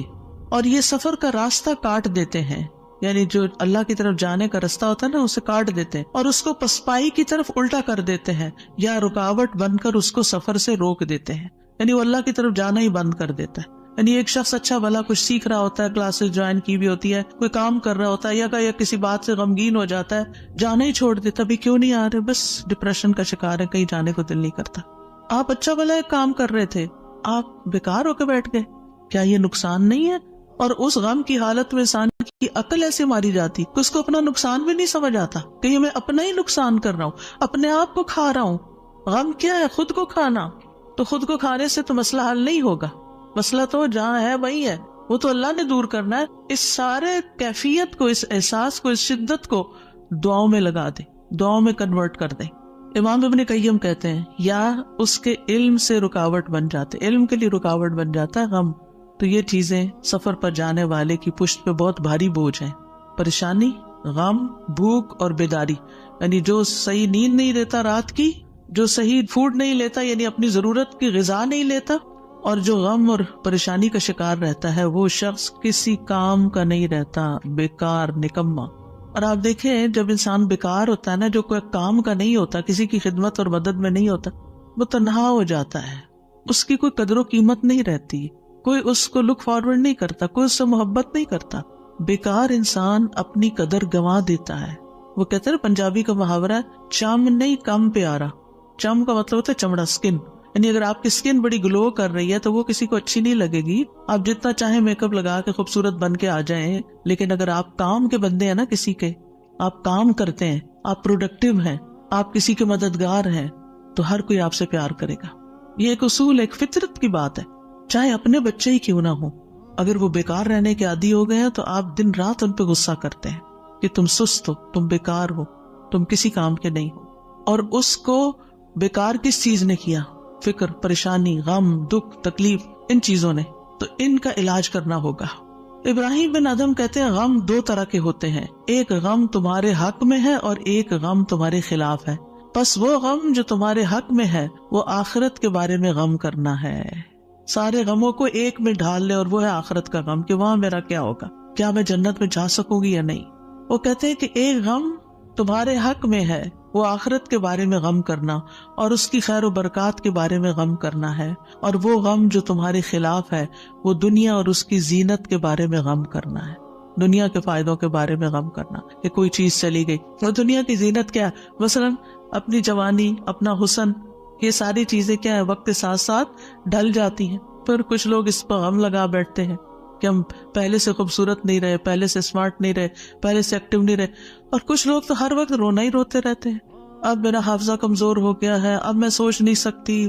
اور یہ سفر کا راستہ کاٹ دیتے ہیں. یعنی جو اللہ کی طرف جانے کا راستہ ہوتا ہے نا، اسے کاٹ دیتے ہیں اور اس کو پسپائی کی طرف الٹا کر دیتے ہیں، یا رکاوٹ بن کر اس کو سفر سے روک دیتے ہیں. یعنی وہ اللہ کی طرف جانا ہی بند کر دیتا ہے. یعنی ایک شخص اچھا بھلا کچھ سیکھ رہا ہوتا ہے، کلاسز جوائن کی بھی ہوتی ہے، کوئی کام کر رہا ہوتا ہے، یا کسی بات سے غمگین ہو جاتا ہے، جانا ہی چھوڑ دیتا. بھی کیوں نہیں آ رہے؟ بس ڈپریشن کا شکار ہے، کہیں جانے کو دل نہیں کرتا. آپ اچھا بھلا ایک کام کر رہے تھے، آپ بیکار ہو کے بیٹھ گئے، کیا یہ نقصان نہیں ہے؟ اور اس غم کی حالت میں انسان کی عقل ایسے ماری جاتی کہ اس کو اپنا نقصان بھی نہیں سمجھ آتا کہ میں اپنا ہی نقصان کر رہا ہوں، اپنے آپ کو کھا رہا ہوں. غم کیا ہے؟ خود کو کھانا. تو خود کو کھانے سے تو مسئلہ حل نہیں ہوگا، مسئلہ تو جہاں ہے وہی ہے، وہ تو اللہ نے دور کرنا ہے. اس سارے کیفیت کو، اس احساس کو، اس شدت کو دعاؤں میں لگا دیں، دعاؤں میں کنورٹ کر دیں. امام ابن قیم کہتے ہیں یا اس کے علم سے رکاوٹ بن جاتے، علم کے لیے رکاوٹ بن جاتا ہے غم. تو یہ چیزیں سفر پر جانے والے کی پشت پہ بہت بھاری بوجھ ہیں. پریشانی، غم، بھوک اور بیداری. یعنی جو صحیح نیند نہیں لیتا رات کی، جو صحیح فوڈ نہیں لیتا، یعنی اپنی ضرورت کی غذا نہیں لیتا، اور جو غم اور پریشانی کا شکار رہتا ہے، وہ شخص کسی کام کا نہیں رہتا، بیکار، نکما. اور آپ دیکھیں جب انسان بیکار ہوتا ہے نا، جو کوئی کام کا نہیں ہوتا، کسی کی خدمت اور مدد میں نہیں ہوتا، وہ تنہا ہو جاتا ہے، اس کی کوئی قدر و قیمت نہیں رہتی، کوئی اس کو لک فارورڈ نہیں کرتا، کوئی اس سے محبت نہیں کرتا. بیکار انسان اپنی قدر گنوا دیتا ہے. وہ کہتے ہیں پنجابی کا محاورہ ہے، چم نہیں کم پیارا. چم کا مطلب ہوتا ہے چمڑا، اسکن. یعنی اگر آپ کی اسکن بڑی گلو کر رہی ہے تو وہ کسی کو اچھی نہیں لگے گی، آپ جتنا چاہیں میک اپ لگا کے خوبصورت بن کے آ جائیں، لیکن اگر آپ کام کے بندے ہیں نا، کسی کے آپ کام کرتے ہیں، آپ پروڈکٹیو ہیں، آپ کسی کے مددگار ہیں، تو ہر کوئی آپ سے پیار کرے گا. یہ ایک اصول، ایک فطرت کی بات ہے. چاہے اپنے بچے ہی کیوں نہ ہو، اگر وہ بیکار رہنے کے عادی ہو گئے ہیں تو آپ دن رات ان پہ غصہ کرتے ہیں کہ تم سست ہو، تم بیکار ہو، تم کسی کام کے نہیں ہو. اور اس کو بیکار کس چیز نے کیا؟ فکر، پریشانی، غم، دکھ، تکلیف، ان چیزوں نے. تو ان کا علاج کرنا ہوگا. ابراہیم بن ادہم کہتے ہیں غم دو طرح کے ہوتے ہیں، ایک غم تمہارے حق میں ہے اور ایک غم تمہارے خلاف ہے. پس وہ غم جو تمہارے حق میں ہے وہ آخرت کے بارے میں غم کرنا ہے. سارے غموں کو ایک میں ڈھال لے، اور وہ ہے آخرت کا غم کہ وہاں میرا کیا ہوگا، کیا میں جنت میں جا سکوں گی یا نہیں. وہ کہتے ہیں کہ ایک غم تمہارے حق میں ہے، وہ آخرت کے بارے میں غم کرنا اور اس کی خیر و برکات کے بارے میں غم کرنا ہے. اور وہ غم جو تمہارے خلاف ہے وہ دنیا اور اس کی زینت کے بارے میں غم کرنا ہے، دنیا کے فائدوں کے بارے میں غم کرنا کہ کوئی چیز چلی گئی. اور دنیا کی زینت کیا ہے؟ مثلاً اپنی جوانی، اپنا حسن، یہ ساری چیزیں کیا ہے وقت کے ساتھ ساتھ ڈھل جاتی ہیں. پھر کچھ لوگ اس پر غم لگا بیٹھتے ہیں کہ ہم پہلے سے خوبصورت نہیں رہے، پہلے سے اسمارٹ نہیں رہے، پہلے سے ایکٹیو نہیں رہے. اور کچھ لوگ تو ہر وقت رونا ہی روتے رہتے ہیں، اب میرا حافظہ کمزور ہو گیا ہے، اب میں سوچ نہیں سکتی.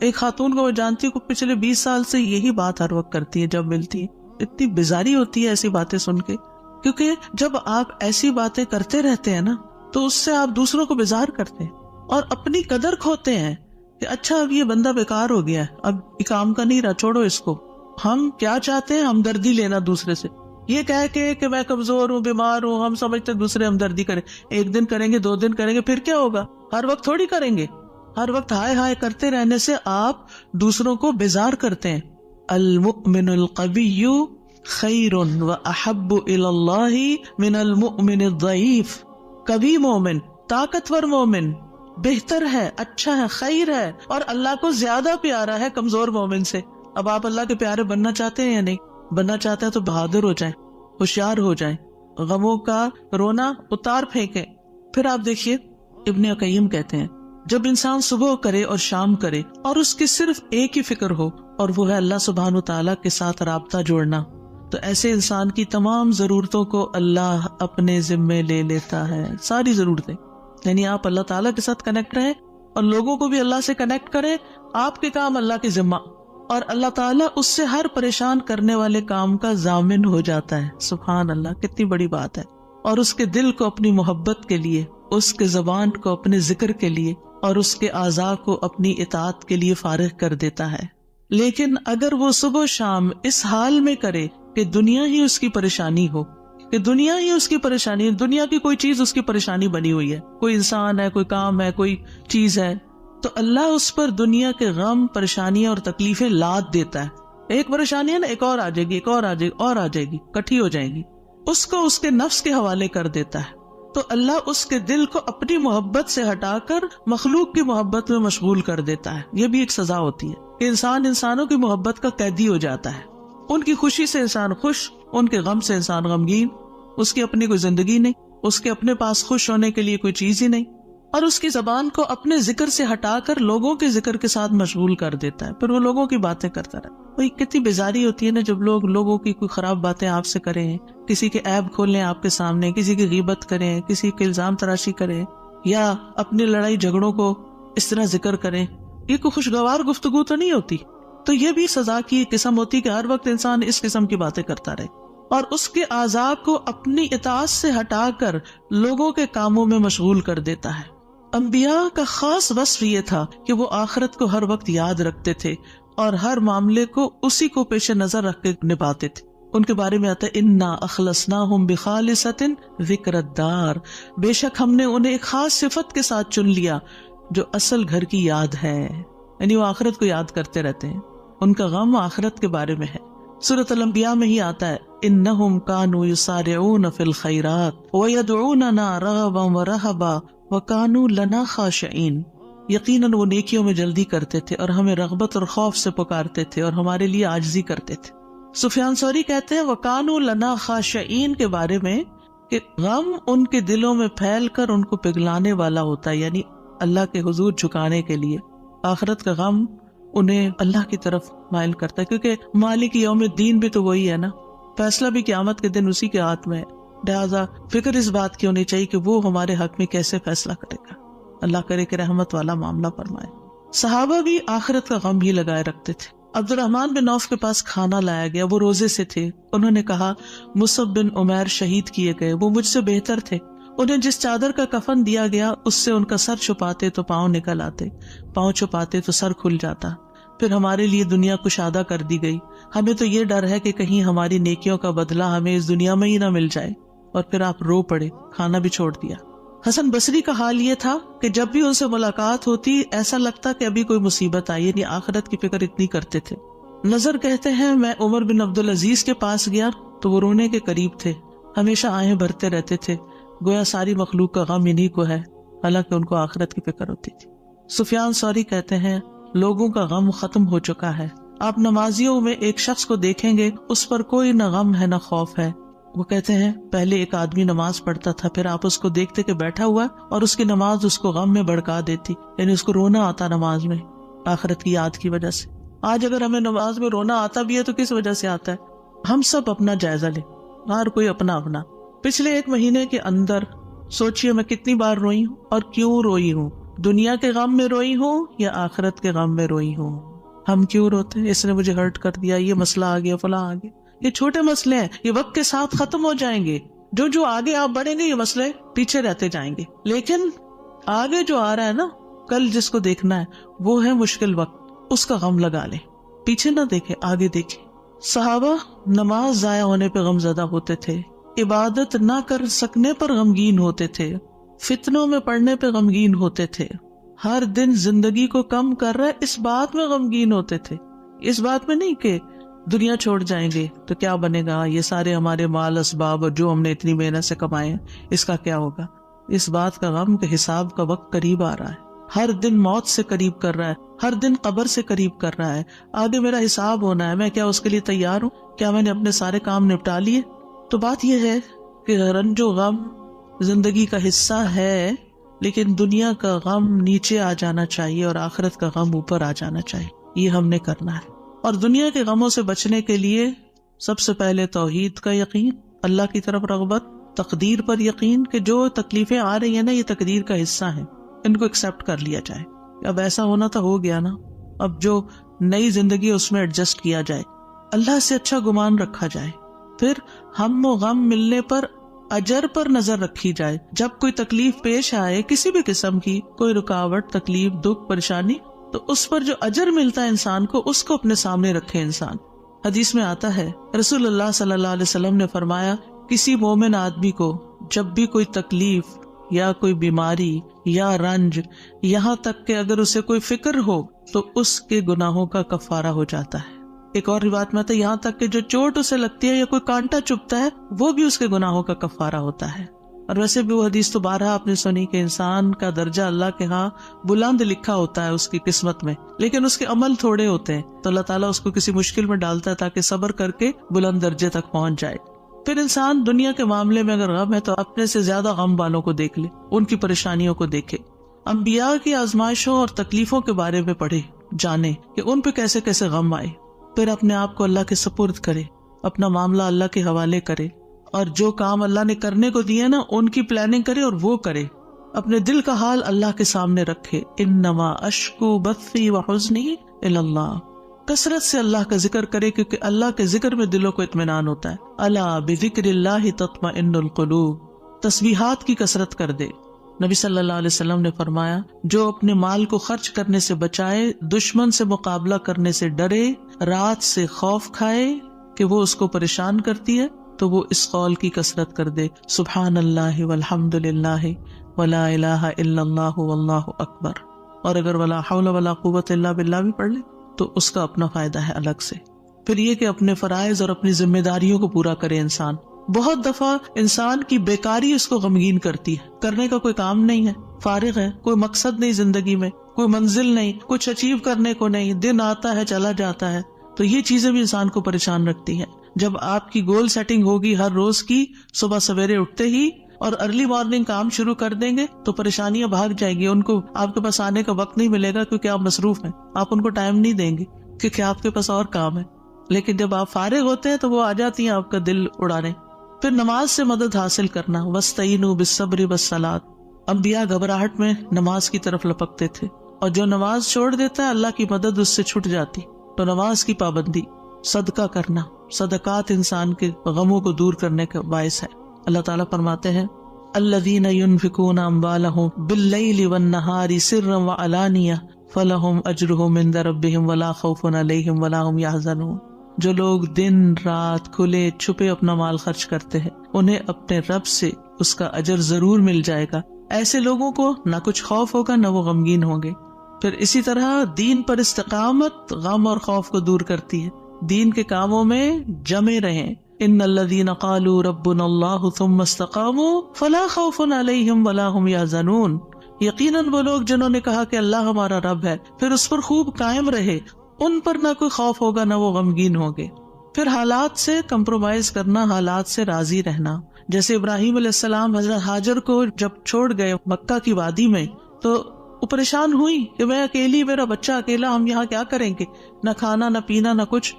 ایک خاتون کو میں جانتی ہوں پچھلے 20 سال سے یہی بات ہر وقت کرتی ہے جب ملتی ہے. اتنی بیزاری ہوتی ہے ایسی باتیں سن کے، کیونکہ جب آپ ایسی باتیں کرتے رہتے ہیں نا تو اس سے آپ دوسروں کو بیزار کرتے ہیں اور اپنی قدر کھوتے ہیں کہ اچھا اب یہ بندہ بیکار ہو گیا ہے، اب یہ کام کا نہیں رہا، چھوڑو اس کو. ہم کیا چاہتے ہیں؟ ہمدردی لینا دوسرے سے، یہ کہہ کے کہ میں کمزور ہوں، بیمار ہوں. ہم سمجھتے ہیں دوسرے ہمدردی کریں، ایک دن کریں گے، 2 دن کریں گے، پھر کیا ہوگا؟ ہر وقت تھوڑی کریں گے. ہر وقت ہائے ہائے کرتے رہنے سے آپ دوسروں کو بیزار کرتے ہیں. المؤمن القوی خیر واحب الی اللہ من المؤمن الضعیف. قوی مومن، طاقتور مومن بہتر ہے، اچھا ہے، خیر ہے، اور اللہ کو زیادہ پیارا ہے کمزور مومن سے. اب آپ اللہ کے پیارے بننا چاہتے ہیں یا نہیں؟ بننا چاہتے ہیں تو بہادر ہو جائیں، ہوشیار ہو جائیں، غموں کا رونا اتار پھینکیں. پھر آپ دیکھیے ابن قیم کہتے ہیں جب انسان صبح کرے اور شام کرے اور اس کی صرف ایک ہی فکر ہو اور وہ ہے اللہ سبحانہ وتعالیٰ کے ساتھ رابطہ جوڑنا، تو ایسے انسان کی تمام ضرورتوں کو اللہ اپنے ذمے لے لیتا ہے. ساری ضرورتیں، یعنی آپ اللہ تعالیٰ کے ساتھ کنیکٹ رہیں اور لوگوں کو بھی اللہ سے کنیکٹ کریں. آپ کے کام اللہ کے ذمہ، اور اللہ تعالیٰ اس سے ہر پریشان کرنے والے کام کا ضامن ہو جاتا ہے. سبحان اللہ، کتنی بڑی بات ہے. اور اس کے دل کو اپنی محبت کے لیے، اس کے زبان کو اپنے ذکر کے لیے اور اس کے اعضاء کو اپنی اطاعت کے لیے فارغ کر دیتا ہے. لیکن اگر وہ صبح شام اس حال میں کرے کہ دنیا ہی اس کی پریشانی ہو، کہ دنیا ہی اس کی پریشانی، دنیا کی کوئی چیز اس کی پریشانی بنی ہوئی ہے، کوئی انسان ہے، کوئی کام ہے، کوئی چیز ہے، تو اللہ اس پر دنیا کے غم، پریشانیاں اور تکلیفیں لاد دیتا ہے. ایک پریشانی ہے نا، ایک اور آ جائے گی، ایک اور آ جائے گی، اور آ جائے گی، کٹھی ہو جائے گی. اس کو اس کے نفس کے حوالے کر دیتا ہے. تو اللہ اس کے دل کو اپنی محبت سے ہٹا کر مخلوق کی محبت میں مشغول کر دیتا ہے. یہ بھی ایک سزا ہوتی ہے کہ انسان انسانوں کی محبت کا قیدی ہو جاتا ہے. ان کی خوشی سے انسان خوش، ان کے غم سے انسان غمگین. اس کی اپنی کوئی زندگی نہیں، اس کے اپنے پاس خوش ہونے کے لیے کوئی چیز ہی نہیں، اور اس کی زبان کو اپنے ذکر سے ہٹا کر لوگوں کے ذکر کے ساتھ مشغول کر دیتا ہے. پھر وہ لوگوں کی باتیں کرتا رہتا ہے. وہی کتنی بیزاری ہوتی ہے نا جب لوگوں کی کوئی خراب باتیں آپ سے کریں، کسی کے عیب کھولیں آپ کے سامنے، کسی کی غیبت کریں، کسی کے الزام تراشی کریں، یا اپنی لڑائی جھگڑوں کو اس طرح ذکر کریں. یہ کوئی خوشگوار گفتگو تو نہیں ہوتی. تو یہ بھی سزا کی ایک قسم ہوتی کہ ہر وقت انسان اس قسم کی باتیں کرتا رہے اور اس کے اعضاء کو اپنی اطاعت سے ہٹا کر لوگوں کے کاموں میں مشغول کر دیتا ہے. انبیاء کا خاص وصف یہ تھا کہ وہ آخرت کو ہر وقت یاد رکھتے تھے اور ہر معاملے کو اسی کو پیش نظر رکھ کے نبھاتے تھے. ان کے بارے میں آتا ہے انا اخلصناہم بخالصۃ ذکر الدار، بے شک ہم نے انہیں ایک خاص صفت کے ساتھ چن لیا جو اصل گھر کی یاد ہے. یعنی وہ آخرت کو یاد کرتے رہتے ہیں، ان کا غم آخرت کے بارے میں ہے. سورۃ الانبیاء میں ہی آتا ہے انہم کانوا یسارعون فی الخیرات ویدعوننا رغبا ورہبا وکانوا لنا خاشعین. یقیناً وہ نیکیوں میں جلدی کرتے تھے اور ہمیں رغبت اور خوف سے پکارتے تھے اور ہمارے لیے عاجزی کرتے تھے. سفیان ثوری کہتے ہیں وکانوا لنا خاشعین کے بارے میں کہ غم ان کے دلوں میں پھیل کر ان کو پگھلانے والا ہوتا ہے، یعنی اللہ کے حضور جھکانے کے لیے. آخرت کا غم انہیں اللہ کی طرف مائل کرتا ہے، کیونکہ مالک یوم الدین بھی تو وہی ہے نا، فیصلہ بھی قیامت کے دن اسی کے ہاتھ میں ہے. لہٰذا فکر اس بات کی ہونی چاہیے کہ وہ ہمارے حق میں کیسے فیصلہ کرے گا. اللہ کرے کہ رحمت والا معاملہ فرمائے۔ صحابہ بھی آخرت کا غم ہی لگائے رکھتے تھے۔ عبد الرحمن بن عوف کے پاس کھانا لایا گیا، وہ روزے سے تھے۔ انہوں نے کہا مصعب بن عمیر شہید کیے گئے، وہ مجھ سے بہتر تھے، انہیں جس چادر کا کفن دیا گیا اس سے ان کا سر چھپاتے تو پاؤں نکل آتے، پاؤں چھپاتے تو سر کھل جاتا۔ پھر ہمارے لیے دنیا کشادہ کر دی گئی، ہمیں تو یہ ڈر ہے کہ کہیں ہماری نیکیوں کا بدلہ ہمیں اس دنیا میں ہی نہ مل جائے۔ اور پھر آپ رو پڑے، کھانا بھی چھوڑ دیا۔ حسن بصری کا حال یہ تھا کہ جب بھی ان سے ملاقات ہوتی ایسا لگتا کہ ابھی کوئی مصیبت آئی، یعنی آخرت کی فکر اتنی کرتے تھے۔ نظر کہتے ہیں میں عمر بن عبدالعزیز کے پاس گیا تو وہ رونے کے قریب تھے، ہمیشہ آہیں بھرتے رہتے تھے، گویا ساری مخلوق کا غم انہی کو ہے، حالانکہ ان کو آخرت کی فکر ہوتی تھی۔ سفیان ثوری کہتے ہیں لوگوں کا غم ختم ہو چکا ہے، آپ نمازیوں میں ایک شخص کو دیکھیں گے اس پر کوئی نہ غم ہے نہ خوف ہے۔ وہ کہتے ہیں پہلے ایک آدمی نماز پڑھتا تھا، پھر آپ اس کو دیکھتے کہ بیٹھا ہوا اور اس کی نماز اس کو غم میں بھڑکا دیتی، یعنی اس کو رونا آتا نماز میں آخرت کی یاد کی وجہ سے۔ آج اگر ہمیں نماز میں رونا آتا بھی ہے تو کس وجہ سے آتا ہے؟ ہم سب اپنا جائزہ لیں، ہر کوئی اپنا اپنا۔ پچھلے ایک مہینے کے اندر سوچئے میں کتنی بار روئی ہوں اور کیوں روئی ہوں، دنیا کے غم میں روئی ہوں یا آخرت کے غم میں روئی ہوں۔ ہم کیوں روتے ہیں؟ اس نے مجھے ہرٹ کر دیا، یہ مسئلہ آ گیا، فلاں آ گیا۔ یہ چھوٹے مسئلے ہیں، یہ وقت کے ساتھ ختم ہو جائیں گے، جو آگے آپ بڑھیں گے یہ مسئلے پیچھے رہتے جائیں گے۔ لیکن آگے جو آ رہا ہے نا، کل جس کو دیکھنا ہے وہ ہے مشکل وقت، اس کا غم لگا لیں، پیچھے نہ دیکھیں آگے دیکھیں۔ صحابہ نماز ضائع ہونے پہ غم زدہ ہوتے تھے، عبادت نہ کر سکنے پر غمگین ہوتے تھے، فتنوں میں پڑنے پہ غمگین ہوتے تھے، ہر دن زندگی کو کم کر رہا ہے اس بات میں غمگین ہوتے تھے، اس بات میں نہیں کہ دنیا چھوڑ جائیں گے تو کیا بنے گا، یہ سارے ہمارے مال اسباب اور جو ہم نے اتنی محنت سے کمائے ہیں اس کا کیا ہوگا۔ اس بات کا غم کہ حساب کا وقت قریب آ رہا ہے، ہر دن موت سے قریب کر رہا ہے، ہر دن قبر سے قریب کر رہا ہے، آگے میرا حساب ہونا ہے، میں کیا اس کے لیے تیار ہوں؟ کیا میں نے اپنے سارے کام نپٹا لیے؟ تو بات یہ ہے کہ رنج و غم زندگی کا حصہ ہے، لیکن دنیا کا غم نیچے آ جانا چاہیے اور آخرت کا غم اوپر آ جانا چاہیے، یہ ہم نے کرنا ہے۔ اور دنیا کے غموں سے بچنے کے لیے سب سے پہلے توحید کا یقین، اللہ کی طرف رغبت، تقدیر پر یقین کہ جو تکلیفیں آ رہی ہیں نا یہ تقدیر کا حصہ ہیں، ان کو ایکسپٹ کر لیا جائے۔ اب ایسا ہونا تو ہو گیا نا، اب جو نئی زندگی اس میں ایڈجسٹ کیا جائے، اللہ سے اچھا گمان رکھا جائے، پھر ہم و غم ملنے پر اجر پر نظر رکھی جائے۔ جب کوئی تکلیف پیش آئے کسی بھی قسم کی، کوئی رکاوٹ، تکلیف، دکھ، پریشانی، تو اس پر جو اجر ملتا ہے انسان کو اس کو اپنے سامنے رکھے انسان۔ حدیث میں آتا ہے رسول اللہ صلی اللہ علیہ وسلم نے فرمایا کسی مومن آدمی کو جب بھی کوئی تکلیف یا کوئی بیماری یا رنج، یہاں تک کہ اگر اسے کوئی فکر ہو تو اس کے گناہوں کا کفارہ ہو جاتا ہے۔ ایک اور روایت میں آتا ہے یہاں تک کہ جو چوٹ اسے لگتی ہے یا کوئی کانٹا چبھتا ہے وہ بھی اس کے گناہوں کا کفارہ ہوتا ہے۔ اور ویسے بھی وہ حدیث تو بارہا آپ نے سنی کہ انسان کا درجہ اللہ کے ہاں بلند لکھا ہوتا ہے اس کی قسمت میں، لیکن اس کے عمل تھوڑے ہوتے ہیں، تو اللہ تعالیٰ اس کو کسی مشکل میں ڈالتا ہے تاکہ صبر کر کے بلند درجے تک پہنچ جائے۔ پھر انسان دنیا کے معاملے میں اگر غم ہے تو اپنے سے زیادہ غم والوں کو دیکھ لے، ان کی پریشانیوں کو دیکھے، انبیاء کی آزمائشوں اور تکلیفوں کے بارے میں پڑھے، جانے کہ ان پہ کیسے کیسے غم آئے، پھر اپنے آپ کو اللہ کے سپرد کرے، اپنا معاملہ اللہ کے حوالے کرے، اور جو کام اللہ نے کرنے کو دیے نا ان کی پلاننگ کرے اور وہ کرے، اپنے دل کا حال اللہ کے سامنے رکھے۔ انما اشکو بثی وحزنی الی اللہ، کثرت سے اللہ کا ذکر کرے کیونکہ اللہ کے ذکر میں دلوں کو اطمینان ہوتا ہے۔ الا بذکر اللہ تطمئن القلوب، تسبیحات کی کثرت کر دے۔ نبی صلی اللہ علیہ وسلم نے فرمایا جو اپنے مال کو خرچ کرنے سے بچائے، دشمن سے مقابلہ کرنے سے ڈرے، رات سے خوف کھائے کہ وہ اس کو پریشان کرتی ہے، تو وہ اس قول کی کثرت کر دے سبحان اللہ والحمد للہ ولا الہ الا اللہ واللہ اکبر، اور اگر ولا حول ولا قوت الا باللہ بھی پڑھ لے تو اس کا اپنا فائدہ ہے الگ سے۔ پھر یہ کہ اپنے فرائض اور اپنی ذمہ داریوں کو پورا کرے انسان۔ بہت دفعہ انسان کی بیکاری اس کو غمگین کرتی ہے، کرنے کا کوئی کام نہیں ہے، فارغ ہے، کوئی مقصد نہیں زندگی میں، کوئی منزل نہیں، کچھ اچیو کرنے کو نہیں، دن آتا ہے چلا جاتا ہے، تو یہ چیزیں بھی انسان کو پریشان رکھتی ہیں۔ جب آپ کی گول سیٹنگ ہوگی ہر روز کی، صبح سویرے اٹھتے ہی اور ارلی مارننگ کام شروع کر دیں گے تو پریشانیاں بھاگ جائیں گی، ان کو آپ کے پاس آنے کا وقت نہیں ملے گا کیونکہ آپ مصروف ہیں، آپ ان کو ٹائم نہیں دیں گے کیونکہ آپ کے پاس اور کام ہے۔ لیکن جب آپ فارغ ہوتے ہیں تو وہ آ جاتی ہیں آپ کا دل اڑانے۔ پھر نماز سے مدد حاصل کرنا، وَاسْتَعِینُوا بِالصَّبْرِ وَالصَّلَاةِ، انبیاء گھبراہٹ میں نماز کی طرف لپکتے تھے، اور جو نماز چھوڑ دیتا ہے اللہ کی مدد اس سے چھٹ جاتی. تو نماز کی پابندی، صدقہ کرنا، صدقات انسان کے غموں کو دور کرنے کا باعث ہے. اللہ تعالیٰ فرماتے ہیں الذین ينفقون اموالهم باللیل والنہار سرا وعلانیہ فلہم اجرہم عند ربہم ولا خوف علیہم ولا ہم یحزنون. جو لوگ دن رات کھلے چھپے اپنا مال خرچ کرتے ہیں انہیں اپنے رب سے اس کا اجر ضرور مل جائے گا. ایسے لوگوں کو نہ کچھ خوف ہوگا نہ وہ غمگین ہوں گے. پھر اسی طرح دین پر استقامت غم اور خوف کو دور کرتی ہے. دین کے کاموں میں جمے رہیں. ان الذین قالوا ربنا اللہ ثم استقاموا فلا خوف علیہم ولا هم یحزنون. یقیناً وہ لوگ جنہوں نے کہا کہ اللہ ہمارا رب ہے پھر اس پر خوب قائم رہے، ان پر نہ کوئی خوف ہوگا نہ وہ غمگین ہوں گے. پھر حالات سے کمپرومائز کرنا، حالات سے راضی رہنا. جیسے ابراہیم علیہ السلام حضرت ہاجر کو جب چھوڑ گئے مکہ کی وادی میں تو وہ پریشان ہوئی کہ میں اکیلی، میرا بچہ اکیلا، ہم یہاں کیا کریں گے، نہ کھانا نہ پینا نہ کچھ.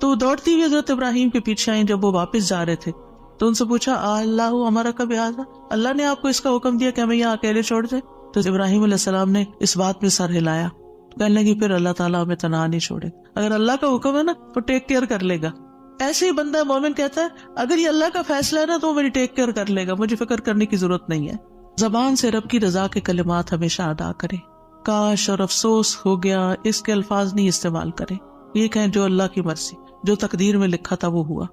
تو دوڑتی ہوئی حضرت ابراہیم کے پیچھے آئیں. جب وہ واپس جا رہے تھے تو ان سے پوچھا اللہ ہمارا کب یاد، اللہ نے آپ کو اس کا حکم دیا کہ ہمیں یہاں اکیلے چھوڑ دیں؟ تو ابراہیم علیہ السلام نے اس بات میں سر ہلایا، کہنے لگی پھر اللہ تعالیٰ ہمیں تنہا نہیں چھوڑے. اگر اللہ کا حکم ہے نا تو ٹیک کیئر کر لے گا. ایسے ہی بندہ مومن کہتا ہے اگر یہ اللہ کا فیصلہ ہے نا تو وہ میری ٹیک کیئر کر لے گا، مجھے فکر کرنے کی ضرورت نہیں ہے. زبان سے رب کی رضا کے کلمات ہمیشہ ادا کرے. کاش اور افسوس ہو گیا اس کے الفاظ نہیں استعمال کرے. یہ کہیں جو اللہ کی مرضی، جو تقدیر میں لکھا تھا وہ ہوا.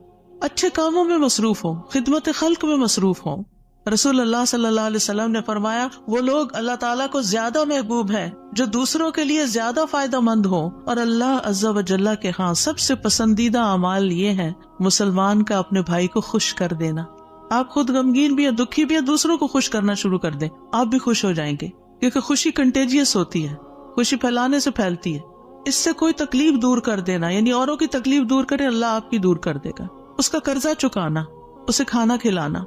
اچھے کاموں میں مصروف ہوں، خدمت خلق میں مصروف ہوں. رسول اللہ صلی اللہ علیہ وسلم نے فرمایا وہ لوگ اللہ تعالیٰ کو زیادہ محبوب ہیں جو دوسروں کے لیے زیادہ فائدہ مند ہوں، اور اللہ عز و جل کے ہاں سب سے پسندیدہ اعمال یہ ہیں مسلمان کا اپنے بھائی کو خوش کر دینا. آپ خود غمگین بھی ہیں، دکھی بھی ہیں، دوسروں کو خوش کرنا شروع کر دیں، آپ بھی خوش ہو جائیں گے. کیونکہ خوشی کنٹیجیس ہوتی ہے، خوشی پھیلانے سے پھیلتی ہے. اس سے کوئی تکلیف دور کر دینا، یعنی اوروں کی تکلیف دور کرے، اللہ آپ کی دور کر دے گا. اس کا قرضہ چکانا، اسے کھانا کھلانا،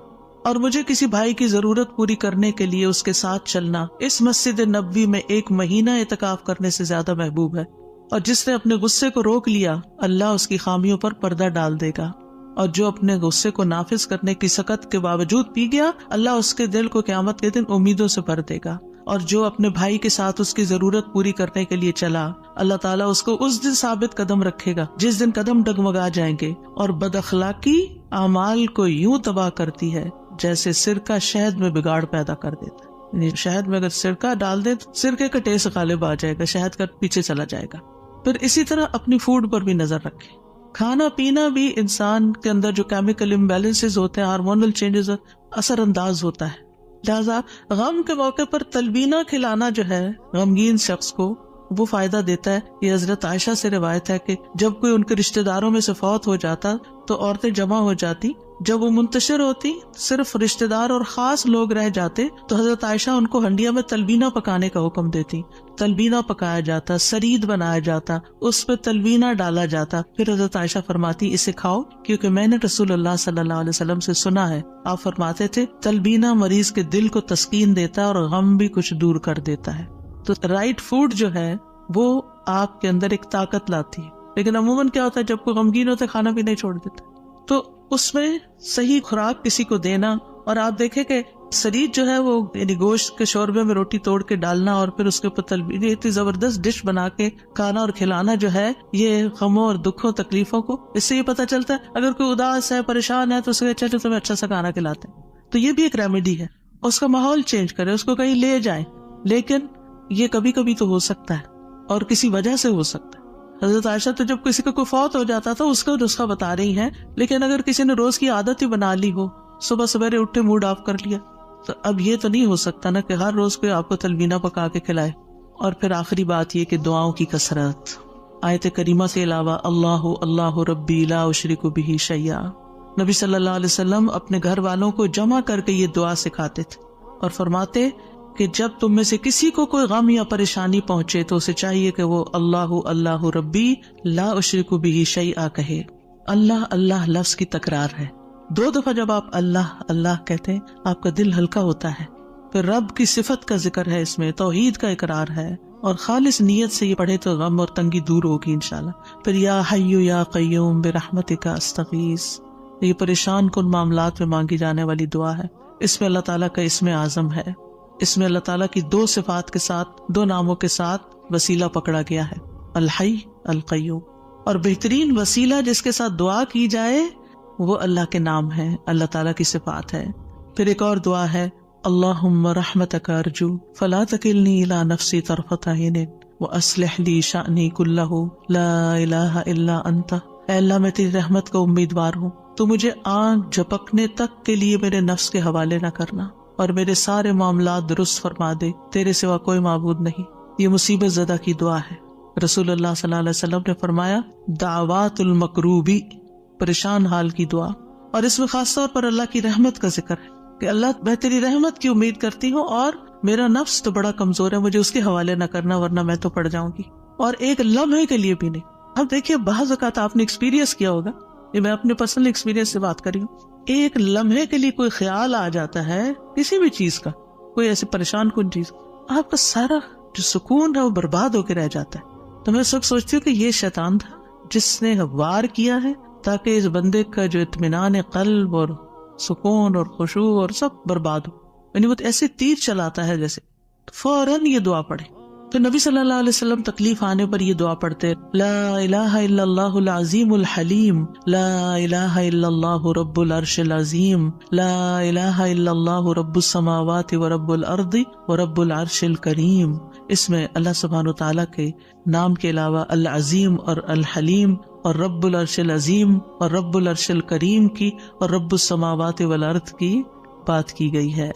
اور مجھے کسی بھائی کی ضرورت پوری کرنے کے لیے اس کے ساتھ چلنا اس مسجد نبوی میں 1 مہینہ اعتکاف کرنے سے زیادہ محبوب ہے. اور جس نے اپنے غصے کو روک لیا اللہ اس کی خامیوں پر پردہ ڈال دے گا، اور جو اپنے غصے کو نافذ کرنے کی سخت کے باوجود پی گیا اللہ اس کے دل کو قیامت کے دن امیدوں سے بھر دے گا. اور جو اپنے بھائی کے ساتھ اس کی ضرورت پوری کرنے کے لیے چلا اللہ تعالیٰ اس کو اس دن ثابت قدم رکھے گا جس دن قدم ڈگمگا جائیں گے. اور بد اخلاقی اعمال کو یوں تباہ کرتی ہے جیسے سرکہ شہد میں بگاڑ پیدا کر دیتا ہے. یعنی شہد میں اگر سرکہ ڈال دے تو سرکے کا ٹیسٹ غالب آ جائے گا، شہد کا پیچھے چلا جائے گا. پھر اسی طرح اپنی فوڈ پر بھی نظر رکھیں. کھانا پینا بھی انسان کے اندر جو کیمیکل امبیلنسز ہوتے ہیں، ہارمونل چینجز اثر انداز ہوتا ہے. لہذا غم کے موقع پر تلبینہ کھلانا جو ہے غمگین شخص کو وہ فائدہ دیتا ہے. یہ حضرت عائشہ سے روایت ہے کہ جب کوئی ان کے رشتہ داروں میں سے فوت ہو جاتا تو عورتیں جمع ہو جاتی. جب وہ منتشر ہوتی صرف رشتہ دار اور خاص لوگ رہ جاتے تو حضرت عائشہ ان کو ہنڈیا میں تلبینہ پکانے کا حکم دیتی. تلبینہ پکایا جاتا، سرید بنایا جاتا، اس پہ تلبینہ ڈالا جاتا. پھر حضرت عائشہ فرماتی اسے کھاؤ کیونکہ میں نے رسول اللہ صلی اللہ علیہ وسلم سے سنا ہے، آپ فرماتے تھے تلبینہ مریض کے دل کو تسکین دیتا ہے اور غم بھی کچھ دور کر دیتا ہے. تو رائٹ فوڈ جو ہے وہ آپ کے اندر ایک طاقت لاتی ہے. لیکن عموماً کیا ہوتا ہے جب کوئی غمگین ہوتا ہے کھانا بھی نہیں چھوڑ دیتا. تو اس میں صحیح خوراک کسی کو دینا. اور آپ دیکھیں کہ سرید جو ہے وہ یعنی گوشت کے شوربے میں روٹی توڑ کے ڈالنا اور پھر اس کے اوپر تلبینہ، اتنی زبردست ڈش بنا کے کھانا اور کھلانا جو ہے یہ غموں اور دکھوں تکلیفوں کو، اس سے یہ پتہ چلتا ہے اگر کوئی اداس ہے پریشان ہے تو اس سے اچھا جو تمہیں اچھا سا کھانا کھلاتے ہیں. تو یہ بھی ایک ریمیڈی ہے. اس کا ماحول چینج کرے، اس کو کہیں لے جائیں. لیکن یہ کبھی کبھی تو ہو سکتا ہے اور کسی وجہ سے ہو سکتا ہے. حضرت عائشہ تو جب کسی کا کوئی فوت ہو جاتا تھا اس کا نسخہ بتا رہی ہیں. لیکن اگر کسی نے روز کی عادت ہی بنا لی ہو، صبح سویرے اٹھے موڈ آف کر لیا، تو اب یہ تو نہیں ہو سکتا نا کہ ہر روز کوئی آپ کو تلبینہ پکا کے کھلائے. اور پھر آخری بات یہ کہ دعاؤں کی کثرت. آیت کریمہ سے علاوہ اللہ اللہ ربی لا اشرک بہ شیئا، نبی صلی اللہ علیہ وسلم اپنے گھر والوں کو جمع کر کے یہ دعا سکھاتے تھے اور فرماتے کہ جب تم میں سے کسی کو کوئی غم یا پریشانی پہنچے تو اسے چاہیے کہ وہ اللہ اللہ ربی لا اشرک بہ شیئا کہے. اللہ اللہ لفظ کی تکرار ہے. 2 دفعہ جب آپ اللہ اللہ کہتے ہیں آپ کا دل ہلکا ہوتا ہے. پھر رب کی صفت کا ذکر ہے، اس میں توحید کا اقرار ہے، اور خالص نیت سے یہ پڑھے تو غم اور تنگی دور ہوگی انشاءاللہ. پھر یا حی یا قیوم برحمتک استغیث، یہ پریشان کن معاملات میں مانگی جانے والی دعا ہے. اس میں اللہ تعالیٰ کا اسم اعظم ہے. اس میں اللہ تعالیٰ کی دو صفات کے ساتھ، دو ناموں کے ساتھ وسیلہ پکڑا گیا ہے، الحی القیوم. اور بہترین وسیلہ جس کے ساتھ دعا کی جائے وہ اللہ کے نام ہے، اللہ تعالیٰ کی صفات ہے. پھر ایک اور دعا ہے، اللہم رحمتک ارجو فلا تکلنی الی نفسی طرفۃ عین واصلح لی شأنی کلہ لا الہ الا انت. اے اللہ میں تیری رحمت کا امیدوار ہوں، تو مجھے آنکھ جھپکنے تک کے لیے میرے نفس کے حوالے نہ کرنا اور میرے سارے معاملات درست فرما دے، تیرے سوا کوئی معبود نہیں. یہ مصیبت زدہ کی دعا ہے. رسول اللہ صلی اللہ علیہ وسلم نے فرمایا دعوات المکروبی، پریشان حال کی دعا. اور اس میں خاص طور پر اللہ کی رحمت کا ذکر ہے کہ اللہ میں تیری رحمت کی امید کرتی ہوں اور میرا نفس تو بڑا کمزور ہے، مجھے اس کے حوالے نہ کرنا ورنہ میں تو پڑ جاؤں گی. اور ایک لمحے کے لیے بھی نہیں. اب دیکھیے بعض اوقات آپ نے ایکسپیرینس کیا ہوگا، یہ میں اپنے پرسنل ایکسپیرینس سے بات کری ہوں، ایک لمحے کے لیے کوئی خیال آ جاتا ہے کسی بھی چیز کا، کوئی ایسی پریشان کن چیز، آپ کا سارا جو سکون ہے وہ برباد ہو کے رہ جاتا ہے. تو میں سب سوچتی ہوں کہ یہ شیطان تھا جس نے وار کیا ہے تاکہ اس بندے کا جو اطمینان قلب اور سکون اور خشوع اور سب برباد ہو. یعنی وہ ایسے تیر چلاتا ہے جیسے. فوراً یہ دعا پڑھے. پھر نبی صلی اللہ علیہ وسلم تکلیف آنے پر یہ دعا پڑھتے، لا الہ الا اللہ العظیم الحلیم، لا الہ الا اللہ رب العرش العظیم، لا الہ الا اللہ رب السماوات ورب الارض ورب العرش الکریم. اس میں اللہ سبحانہ وتعالیٰ کے نام کے علاوہ العظیم اور الحلیم اور رب العرش العظیم اور رب العرش الکریم کی اور رب السماوات والارض کی بات کی گئی ہے.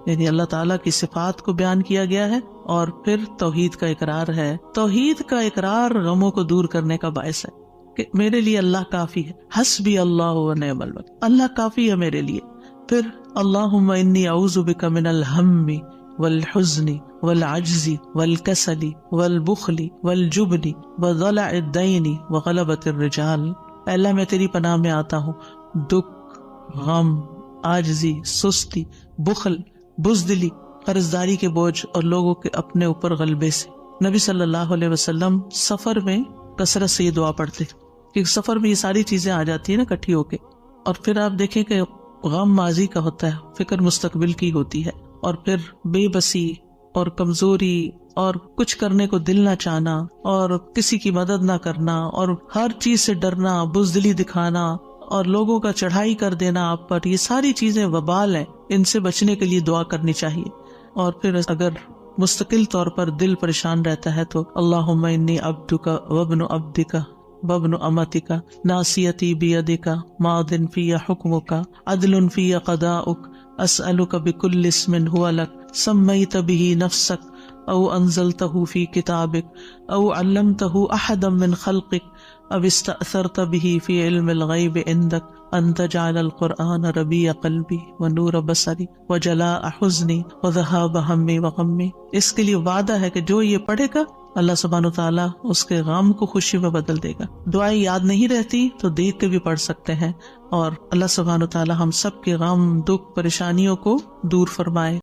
یعنی اللہ تعالیٰ کی صفات کو بیان کیا گیا ہے اور پھر توحید کا اقرار ہے. توحید کا اقرار غموں کو دور کرنے کا باعث ہے کہ میرے لیے اللہ کافی ہے، حسبی اللہ ونعم الوکیل، اللہ کافی ہے میرے لیے. پھر اللہم انی اعوذ بک من الہم والحزن والعجز والکسل والبخل والجبن وضلع الدین وغلبۃ الرجال. اے اللہ میں تیری پناہ میں آتا ہوں دکھ، غم، عاجزی، سستی، بخل، بزدلی، قرضداری کے بوجھ اور لوگوں کے اپنے اوپر غلبے سے. نبی صلی اللہ علیہ وسلم سفر میں کثرت سے یہ دعا پڑھتے کیونکہ سفر میں یہ ساری چیزیں آ جاتی ہیں نا اکٹھی ہو کے. اور پھر آپ دیکھیں کہ غم ماضی کا ہوتا ہے، فکر مستقبل کی ہوتی ہے، اور پھر بے بسی اور کمزوری اور کچھ کرنے کو دل نہ چاہنا اور کسی کی مدد نہ کرنا اور ہر چیز سے ڈرنا، بزدلی دکھانا اور لوگوں کا چڑھائی کر دینا آپ پر، یہ ساری چیزیں وبال ہیں. ان سے بچنے کے لیے دعا کرنی چاہیے. اور پھر اگر مستقل طور پر دل پریشان رہتا ہے تو اللہم انی عبدک وابن عبدک وابن امتک ناصیتی بیدک ماض فی حکمک عدل فی قضاؤک اسألک بکل اسم هو لک سمیت به نفسک او انزلته فی کتابک او علمته احدا من خلقک او استأثرت به فی علم الغیب عندک ان تجعل القرآن ربیع قلبی ونور بصری وجلاء حزنی وذہاب ہمی وغمی. اس کے لیے وعدہ ہے کہ جو یہ پڑھے گا اللہ سبحانہ وتعالیٰ اس کے غم کو خوشی میں بدل دے گا. دعائیں یاد نہیں رہتی تو دیکھ کے بھی پڑھ سکتے ہیں، اور اللہ سبحانہ وتعالیٰ ہم سب کے غم، دکھ، پریشانیوں کو دور فرمائے.